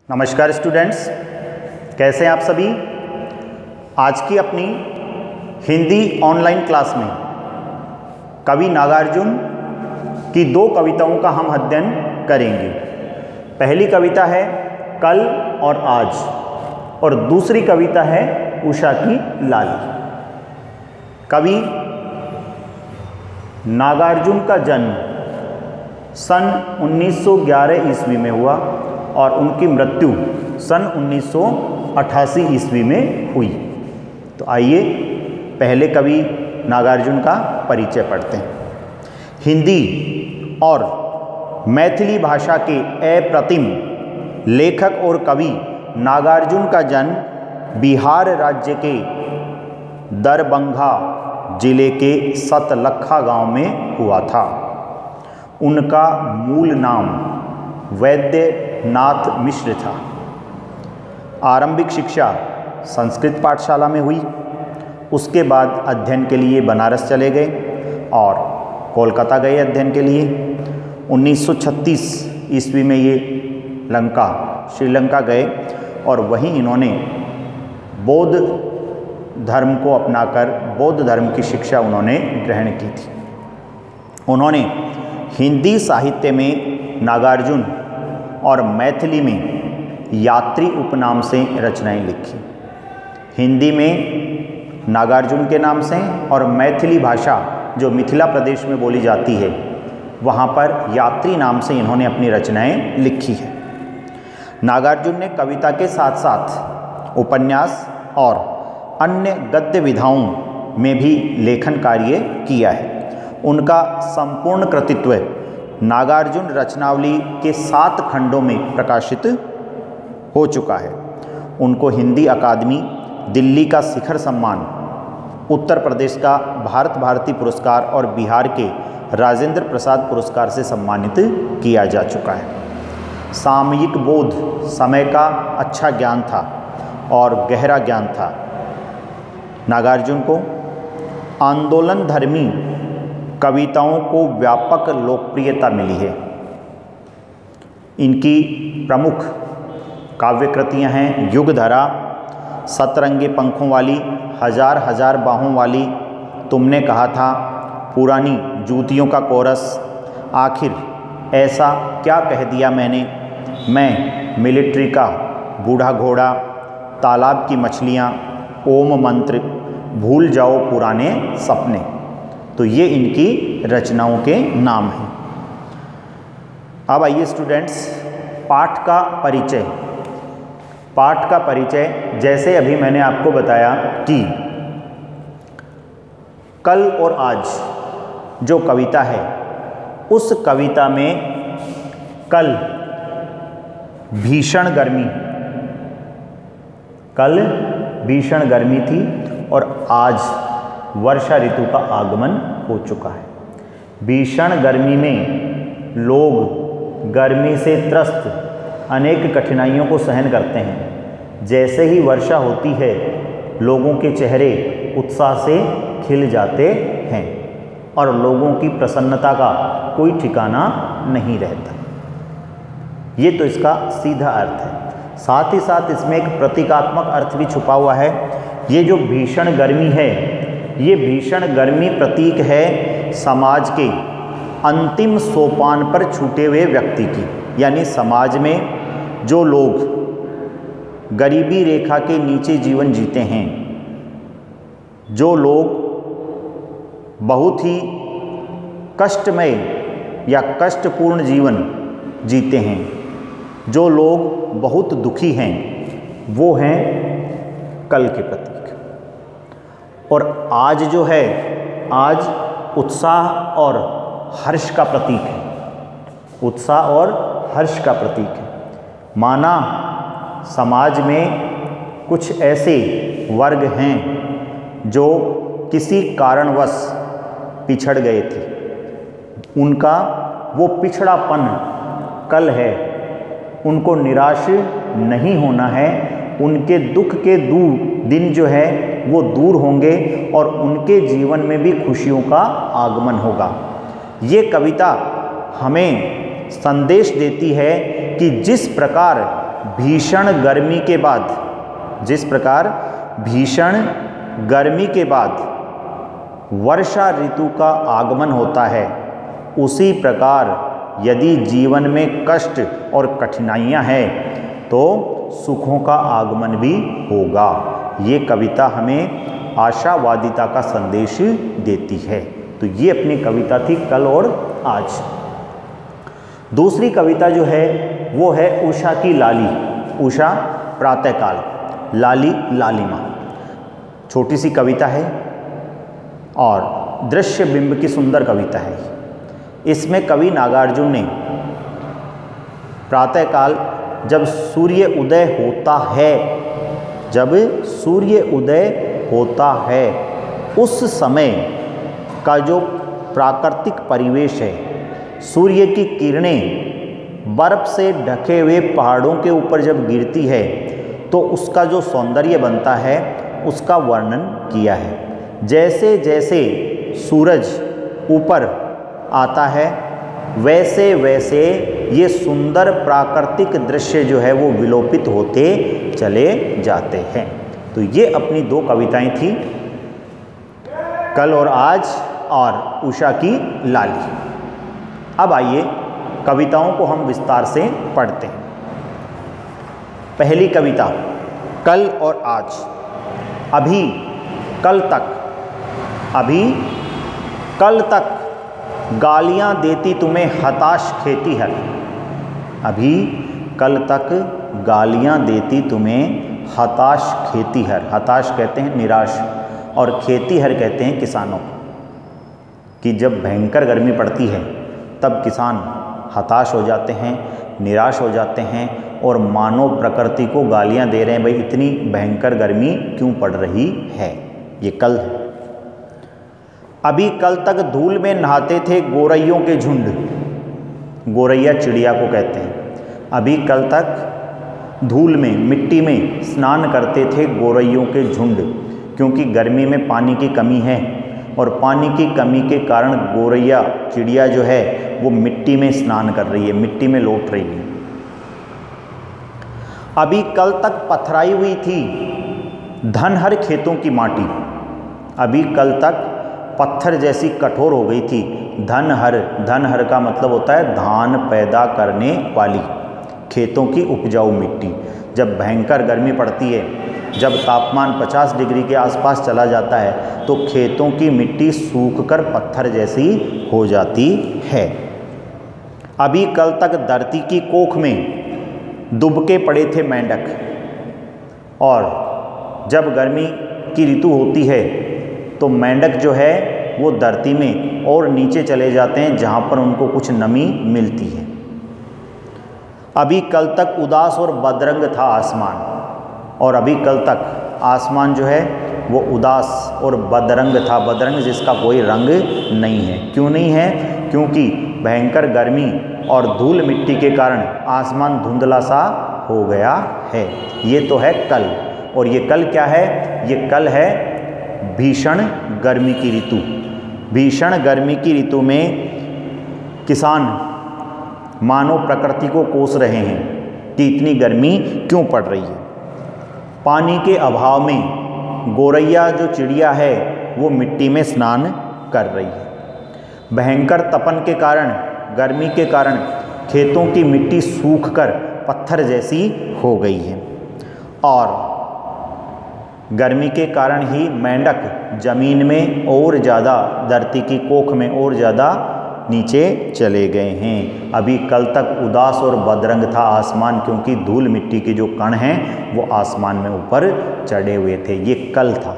नमस्कार स्टूडेंट्स, कैसे हैं आप सभी। आज की अपनी हिंदी ऑनलाइन क्लास में कवि नागार्जुन की दो कविताओं का हम अध्ययन करेंगे। पहली कविता है कल और आज और दूसरी कविता है उषा की लाली। कवि नागार्जुन का जन्म सन 1911 ईस्वी में हुआ और उनकी मृत्यु सन 1988 ईस्वी में हुई। तो आइए पहले कवि नागार्जुन का परिचय पढ़ते हैं। हिंदी और मैथिली भाषा के अप्रतिम लेखक और कवि नागार्जुन का जन्म बिहार राज्य के दरभंगा जिले के सतलखा गांव में हुआ था। उनका मूल नाम वैद्यनाथ मिश्र था। आरंभिक शिक्षा संस्कृत पाठशाला में हुई। उसके बाद अध्ययन के लिए बनारस चले गए और कोलकाता गए अध्ययन के लिए। 1936 ईस्वी में ये श्रीलंका गए और वहीं इन्होंने बौद्ध धर्म को अपनाकर बौद्ध धर्म की शिक्षा उन्होंने ग्रहण की थी। उन्होंने हिंदी साहित्य में नागार्जुन और मैथिली में यात्री उपनाम से रचनाएं लिखी। हिंदी में नागार्जुन के नाम से और मैथिली भाषा जो मिथिला प्रदेश में बोली जाती है वहाँ पर यात्री नाम से इन्होंने अपनी रचनाएं लिखी है। नागार्जुन ने कविता के साथ साथ उपन्यास और अन्य गद्य विधाओं में भी लेखन कार्य किया है। उनका संपूर्ण कृतित्व नागार्जुन रचनावली के 7 खंडों में प्रकाशित हो चुका है। उनको हिंदी अकादमी, दिल्ली का शिखर सम्मान, उत्तर प्रदेश का भारत भारती पुरस्कार और बिहार के राजेंद्र प्रसाद पुरस्कार से सम्मानित किया जा चुका है। सामयिक बोध, समय का अच्छा ज्ञान था और गहरा ज्ञान था। नागार्जुन को आंदोलन धर्मी कविताओं को व्यापक लोकप्रियता मिली है। इनकी प्रमुख काव्य कृतियाँ हैं युगधरा, सतरंगे पंखों वाली, हजार हजार बाहों वाली, तुमने कहा था, पुरानी जूतियों का कोरस, आखिर ऐसा क्या कह दिया मैंने, मैं मिलिट्री का बूढ़ा घोड़ा, तालाब की मछलियाँ, ओम मंत्र, भूल जाओ पुराने सपने। तो ये इनकी रचनाओं के नाम हैं। अब आइए स्टूडेंट्स, पाठ का परिचय। पाठ का परिचय जैसे अभी मैंने आपको बताया कि कल और आज जो कविता है उस कविता में कल भीषण गर्मी थी और आज वर्षा ऋतु का आगमन हो चुका है। भीषण गर्मी में लोग गर्मी से त्रस्त अनेक कठिनाइयों को सहन करते हैं। जैसे ही वर्षा होती है लोगों के चेहरे उत्साह से खिल जाते हैं और लोगों की प्रसन्नता का कोई ठिकाना नहीं रहता। ये तो इसका सीधा अर्थ है। साथ ही साथ इसमें एक प्रतीकात्मक अर्थ भी छुपा हुआ है। ये जो भीषण गर्मी है, ये भीषण गर्मी प्रतीक है समाज के अंतिम सोपान पर छूटे हुए व्यक्ति की। यानी समाज में जो लोग गरीबी रेखा के नीचे जीवन जीते हैं, जो लोग बहुत ही कष्टमय या कष्टपूर्ण जीवन जीते हैं, जो लोग बहुत दुखी हैं, वो हैं कल के प्रतीक। और आज जो है, आज उत्साह और हर्ष का प्रतीक है। उत्साह और हर्ष का प्रतीक है। माना समाज में कुछ ऐसे वर्ग हैं जो किसी कारणवश पिछड़ गए थे, उनका वो पिछड़ापन कल है, उनको निराश नहीं होना है। उनके दुख के दिन जो है वो दूर होंगे और उनके जीवन में भी खुशियों का आगमन होगा। ये कविता हमें संदेश देती है कि जिस प्रकार भीषण गर्मी के बाद, जिस प्रकार भीषण गर्मी के बाद वर्षा ऋतु का आगमन होता है, उसी प्रकार यदि जीवन में कष्ट और कठिनाइयाँ हैं तो सुखों का आगमन भी होगा। ये कविता हमें आशावादिता का संदेश देती है। तो ये अपनी कविता थी कल और आज। दूसरी कविता जो है वो है उषा की लाली, उषा प्रातःकाल, लाली लालिमा। छोटी सी कविता है और दृश्य बिंब की सुंदर कविता है। इसमें कवि नागार्जुन ने प्रातःकाल जब सूर्य उदय होता है, जब सूर्य उदय होता है उस समय का जो प्राकृतिक परिवेश है, सूर्य की किरणें बर्फ से ढके हुए पहाड़ों के ऊपर जब गिरती है तो उसका जो सौंदर्य बनता है उसका वर्णन किया है। जैसे जैसे सूरज ऊपर आता है वैसे वैसे ये सुंदर प्राकृतिक दृश्य जो है वो विलोपित होते चले जाते हैं। तो ये अपनी दो कविताएं थी, कल और आज और उषा की लाली। अब आइए कविताओं को हम विस्तार से पढ़ते हैं। पहली कविता कल और आज। अभी कल तक, अभी कल तक गालियां देती तुम्हें हताश खेतीहर। अभी कल तक गालियां देती तुम्हें हताश खेतीहर। हताश कहते हैं निराश और खेतीहर कहते हैं किसानों को, कि जब भयंकर गर्मी पड़ती है तब किसान हताश हो जाते हैं, निराश हो जाते हैं और मानव प्रकृति को गालियां दे रहे हैं, भाई इतनी भयंकर गर्मी क्यों पड़ रही है। ये कल है। अभी कल तक धूल में नहाते थे गोरैयों के झुंड। गोरैया चिड़िया को कहते हैं। अभी कल तक धूल में, मिट्टी में स्नान करते थे गोरैयों के झुंड, क्योंकि गर्मी में पानी की कमी है और पानी की कमी के कारण गोरैया चिड़िया जो है वो मिट्टी में स्नान कर रही है, मिट्टी में लौट रही है। अभी कल तक पथराई हुई थी धनहर खेतों की माटी। अभी कल तक पत्थर जैसी कठोर हो गई थी धनहर। धनहर का मतलब होता है धान पैदा करने वाली, खेतों की उपजाऊ मिट्टी। जब भयंकर गर्मी पड़ती है, जब तापमान 50 डिग्री के आसपास चला जाता है तो खेतों की मिट्टी सूखकर पत्थर जैसी हो जाती है। अभी कल तक धरती की कोख में दुबके पड़े थे मेंढक, और जब गर्मी की ऋतु होती है तो मेंढक जो है वो धरती में और नीचे चले जाते हैं जहाँ पर उनको कुछ नमी मिलती है। अभी कल तक उदास और बदरंग था आसमान, और अभी कल तक आसमान जो है वो उदास और बदरंग था। बदरंग जिसका कोई रंग नहीं है। क्यों नहीं है? क्योंकि भयंकर गर्मी और धूल मिट्टी के कारण आसमान धुंधला सा हो गया है। ये तो है कल। और ये कल क्या है? ये कल है भीषण गर्मी की ऋतु। भीषण गर्मी की ऋतु में किसान मानव प्रकृति को कोस रहे हैं कि इतनी गर्मी क्यों पड़ रही है। पानी के अभाव में गोरैया जो चिड़िया है वो मिट्टी में स्नान कर रही है। भयंकर तपन के कारण, गर्मी के कारण खेतों की मिट्टी सूखकर पत्थर जैसी हो गई है, और गर्मी के कारण ही मेंढक जमीन में और ज़्यादा, धरती की कोख में और ज़्यादा नीचे चले गए हैं। अभी कल तक उदास और बदरंग था आसमान, क्योंकि धूल मिट्टी के जो कण हैं वो आसमान में ऊपर चढ़े हुए थे। ये कल था।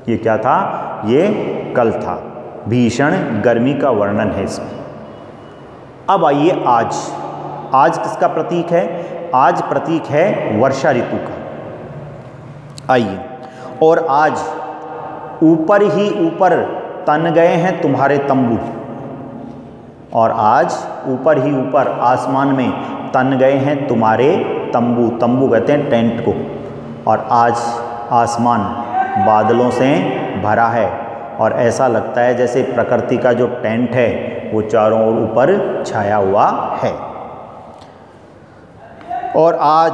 ये क्या था? ये कल था। भीषण गर्मी का वर्णन है इसमें। अब आइए आज। आज किसका प्रतीक है? आज प्रतीक है वर्षा ऋतु का। आइए, और आज ऊपर ही ऊपर तन गए हैं तुम्हारे तंबू। और आज ऊपर ही ऊपर आसमान में तन गए हैं तुम्हारे तंबू। तंबू कहते हैं टेंट को। और आज आसमान बादलों से भरा है और ऐसा लगता है जैसे प्रकृति का जो टेंट है वो चारों ओर ऊपर छाया हुआ है। और आज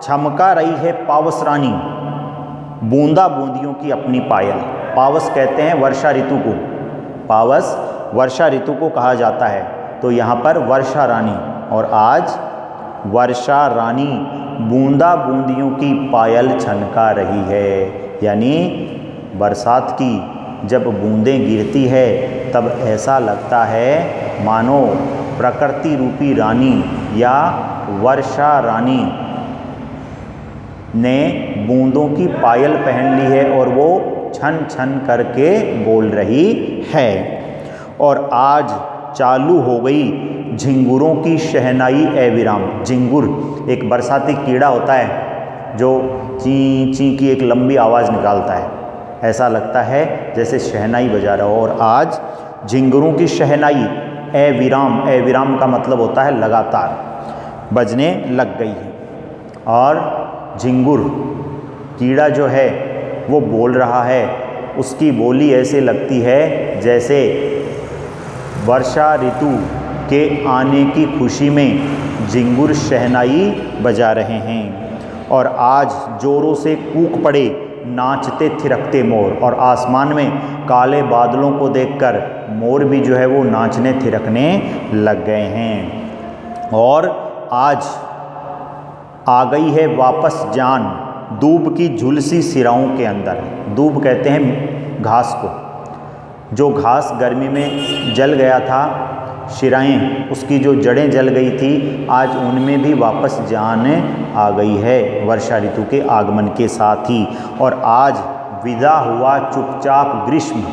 छमका रही है पावस रानी बूंदा बूंदियों की अपनी पायल। पावस कहते हैं वर्षा ऋतु को, पावस वर्षा ऋतु को कहा जाता है। तो यहाँ पर वर्षा रानी, और आज वर्षा रानी बूंदा बूंदियों की पायल छनका रही है। यानी बरसात की जब बूंदें गिरती है तब ऐसा लगता है मानो प्रकृति रूपी रानी या वर्षा रानी ने बूंदों की पायल पहन ली है और वो छन छन करके बोल रही है। और आज चालू हो गई झिंगुरों की शहनाई ए विराम। झिंगुर एक बरसाती कीड़ा होता है जो ची ची की एक लंबी आवाज़ निकालता है, ऐसा लगता है जैसे शहनाई बजा रहा हो। और आज झिंगुरों की शहनाई ए विराम का मतलब होता है लगातार बजने लग गई है। और झिंगुर कीड़ा जो है वो बोल रहा है, उसकी बोली ऐसे लगती है जैसे वर्षा ऋतु के आने की खुशी में झिंगुर शहनाई बजा रहे हैं। और आज जोरों से कूक पड़े नाचते थिरकते मोर, और आसमान में काले बादलों को देखकर मोर भी जो है वो नाचने थिरकने लग गए हैं। और आज आ गई है वापस जान दूब की झुलसी सिराओं के अंदर। दूब कहते हैं घास को, जो घास गर्मी में जल गया था, शिराएं उसकी जो जड़ें जल गई थी, आज उनमें भी वापस जान आ गई है वर्षा ऋतु के आगमन के साथ ही। और आज विदा हुआ चुपचाप ग्रीष्म,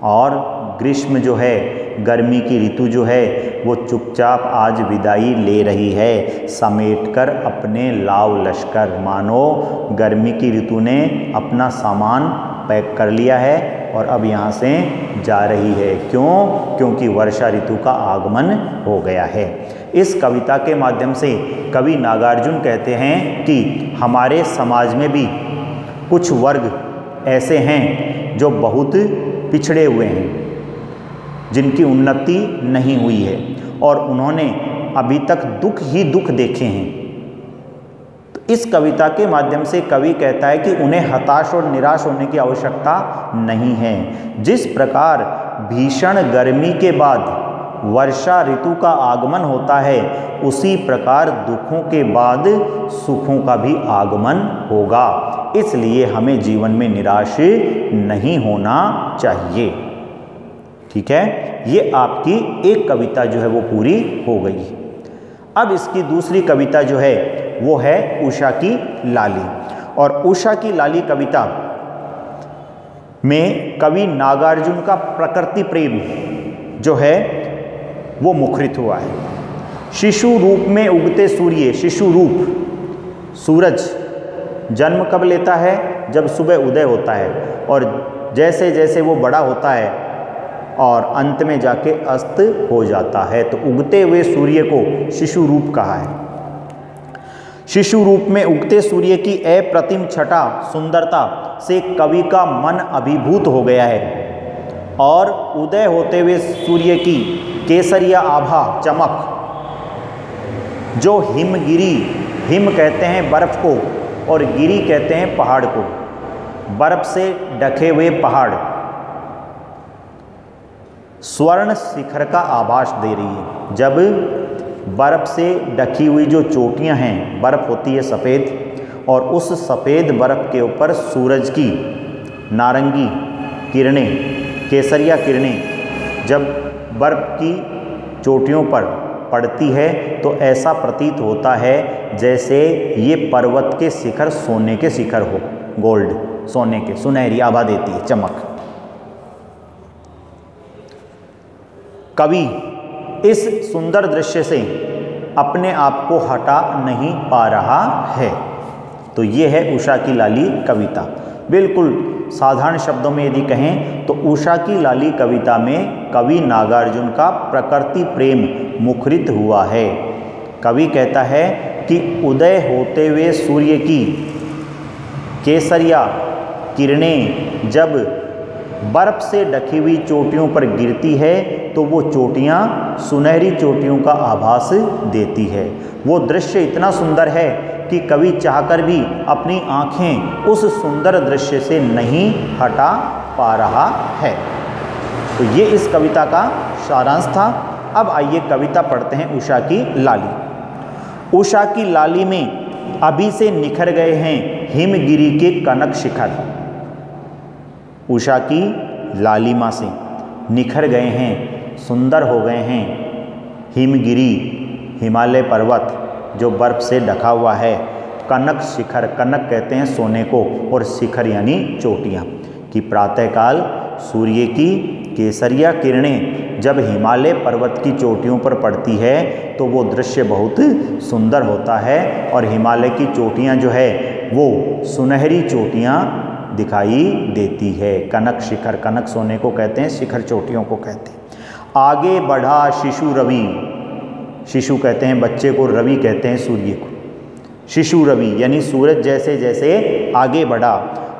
और ग्रीष्म जो है गर्मी की ऋतु जो है वो चुपचाप आज विदाई ले रही है, समेटकर अपने लाव लश्कर। मानो गर्मी की ऋतु ने अपना सामान पैक कर लिया है और अब यहाँ से जा रही है। क्यों? क्योंकि वर्षा ऋतु का आगमन हो गया है। इस कविता के माध्यम से कवि नागार्जुन कहते हैं कि हमारे समाज में भी कुछ वर्ग ऐसे हैं जो बहुत पिछड़े हुए हैं, जिनकी उन्नति नहीं हुई है और उन्होंने अभी तक दुख ही दुख देखे हैं। तो इस कविता के माध्यम से कवि कहता है कि उन्हें हताश और निराश होने की आवश्यकता नहीं है। जिस प्रकार भीषण गर्मी के बाद वर्षा ऋतु का आगमन होता है, उसी प्रकार दुखों के बाद सुखों का भी आगमन होगा। इसलिए हमें जीवन में निराश नहीं होना चाहिए। ठीक है, ये आपकी एक कविता जो है वो पूरी हो गई। अब इसकी दूसरी कविता जो है वो है उषा की लाली। और उषा की लाली कविता में कवि नागार्जुन का प्रकृति प्रेम जो है वो मुखरित हुआ है। शिशु रूप में उगते सूर्य, शिशु रूप सूरज जन्म कब लेता है? जब सुबह उदय होता है, और जैसे जैसे वो बड़ा होता है और अंत में जाके अस्त हो जाता है। तो उगते हुए सूर्य को शिशु रूप कहा है। शिशु रूप में उगते सूर्य की अप्रतिम छटा सुंदरता से कवि का मन अभिभूत हो गया है, और उदय होते हुए सूर्य की केसरिया आभा चमक, जो हिमगिरी, हिम कहते हैं बर्फ को और गिरी कहते हैं पहाड़ को, बर्फ से ढके हुए पहाड़ स्वर्ण शिखर का आभास दे रही है। जब बर्फ से ढकी हुई जो चोटियां हैं, बर्फ होती है सफ़ेद, और उस सफ़ेद बर्फ के ऊपर सूरज की नारंगी किरणें, केसरिया किरणें जब बर्फ की चोटियों पर पड़ती है तो ऐसा प्रतीत होता है जैसे ये पर्वत के शिखर सोने के शिखर हो, गोल्ड, सोने के, सुनहरी आभा देती है, चमक। कवि इस सुंदर दृश्य से अपने आप को हटा नहीं पा रहा है। तो ये है उषा की लाली कविता। बिल्कुल साधारण शब्दों में यदि कहें तो उषा की लाली कविता में कवि नागार्जुन का प्रकृति प्रेम मुखरित हुआ है। कवि कहता है कि उदय होते हुए सूर्य की केसरिया किरणें जब बर्फ से ढकी हुई चोटियों पर गिरती है तो वो चोटियाँ सुनहरी चोटियों का आभास देती है। वो दृश्य इतना सुंदर है कि कवि चाहकर भी अपनी आँखें उस सुंदर दृश्य से नहीं हटा पा रहा है। तो ये इस कविता का सारांश था। अब आइए कविता पढ़ते हैं उषा की लाली। उषा की लाली में अभी से निखर गए हैं हिमगिरी के कनक शिखर। उषा की लालिमा से निखर गए हैं, सुंदर हो गए हैं हिमगिरी, हिमालय पर्वत जो बर्फ से ढका हुआ है। कनक शिखर, कनक कहते हैं सोने को, और शिखर यानी चोटियाँ। कि प्रातःकाल सूर्य की केसरिया किरणें जब हिमालय पर्वत की चोटियों पर पड़ती है तो वो दृश्य बहुत सुंदर होता है, और हिमालय की चोटियाँ जो है वो सुनहरी चोटियाँ दिखाई देती है। कनक शिखर, कनक सोने को कहते हैं, शिखर चोटियों को कहते हैं। आगे बढ़ा शिशु रवि, शिशु कहते हैं बच्चे को, रवि कहते हैं सूर्य को। शिशु रवि यानी सूरज जैसे जैसे आगे बढ़ा,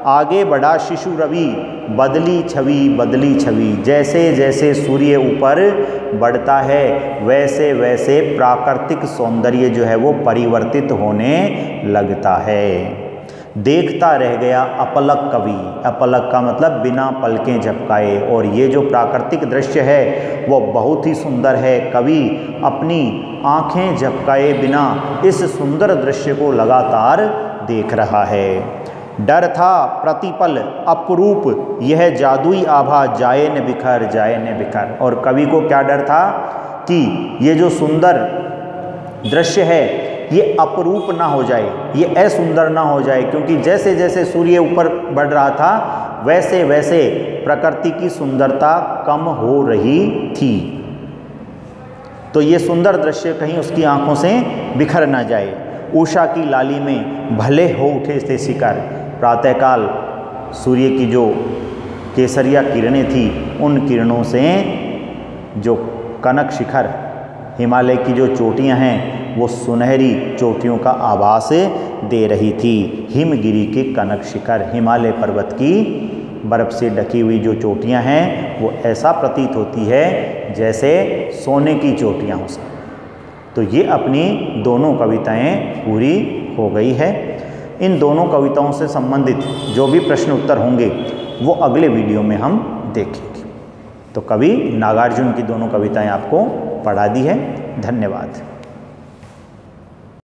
आगे बढ़ा शिशु रवि, बदली छवि, जैसे जैसे सूर्य ऊपर बढ़ता है वैसे वैसे प्राकृतिक सौंदर्य जो है वो परिवर्तित होने लगता है। देखता रह गया अपलक कवि, अपलक का मतलब बिना पलकें झपकाए, और ये जो प्राकृतिक दृश्य है वो बहुत ही सुंदर है। कवि अपनी आँखें झपकाए बिना इस सुंदर दृश्य को लगातार देख रहा है। डर था प्रतिपल अपरूप यह जादुई आभा जाए न बिखर। और कवि को क्या डर था कि ये जो सुंदर दृश्य है ये अपरूप ना हो जाए, ये असुंदर ना हो जाए, क्योंकि जैसे जैसे सूर्य ऊपर बढ़ रहा था वैसे वैसे प्रकृति की सुंदरता कम हो रही थी। तो ये सुंदर दृश्य कहीं उसकी आंखों से बिखर ना जाए। उषा की लाली में भले हो उठे थे शिखर, प्रातःकाल सूर्य की जो केसरिया किरणें थी उन किरणों से जो कनक शिखर, हिमालय की जो चोटियां हैं वो सुनहरी चोटियों का आभास दे रही थी। हिमगिरी के कनक शिखर, हिमालय पर्वत की बर्फ़ से ढकी हुई जो चोटियां हैं वो ऐसा प्रतीत होती है जैसे सोने की चोटियां हो सकती। तो ये अपनी दोनों कविताएं पूरी हो गई है। इन दोनों कविताओं से संबंधित जो भी प्रश्न उत्तर होंगे वो अगले वीडियो में हम देखेंगे। तो कवि नागार्जुन की दोनों कविताएं आपको पढ़ा दी है। धन्यवाद।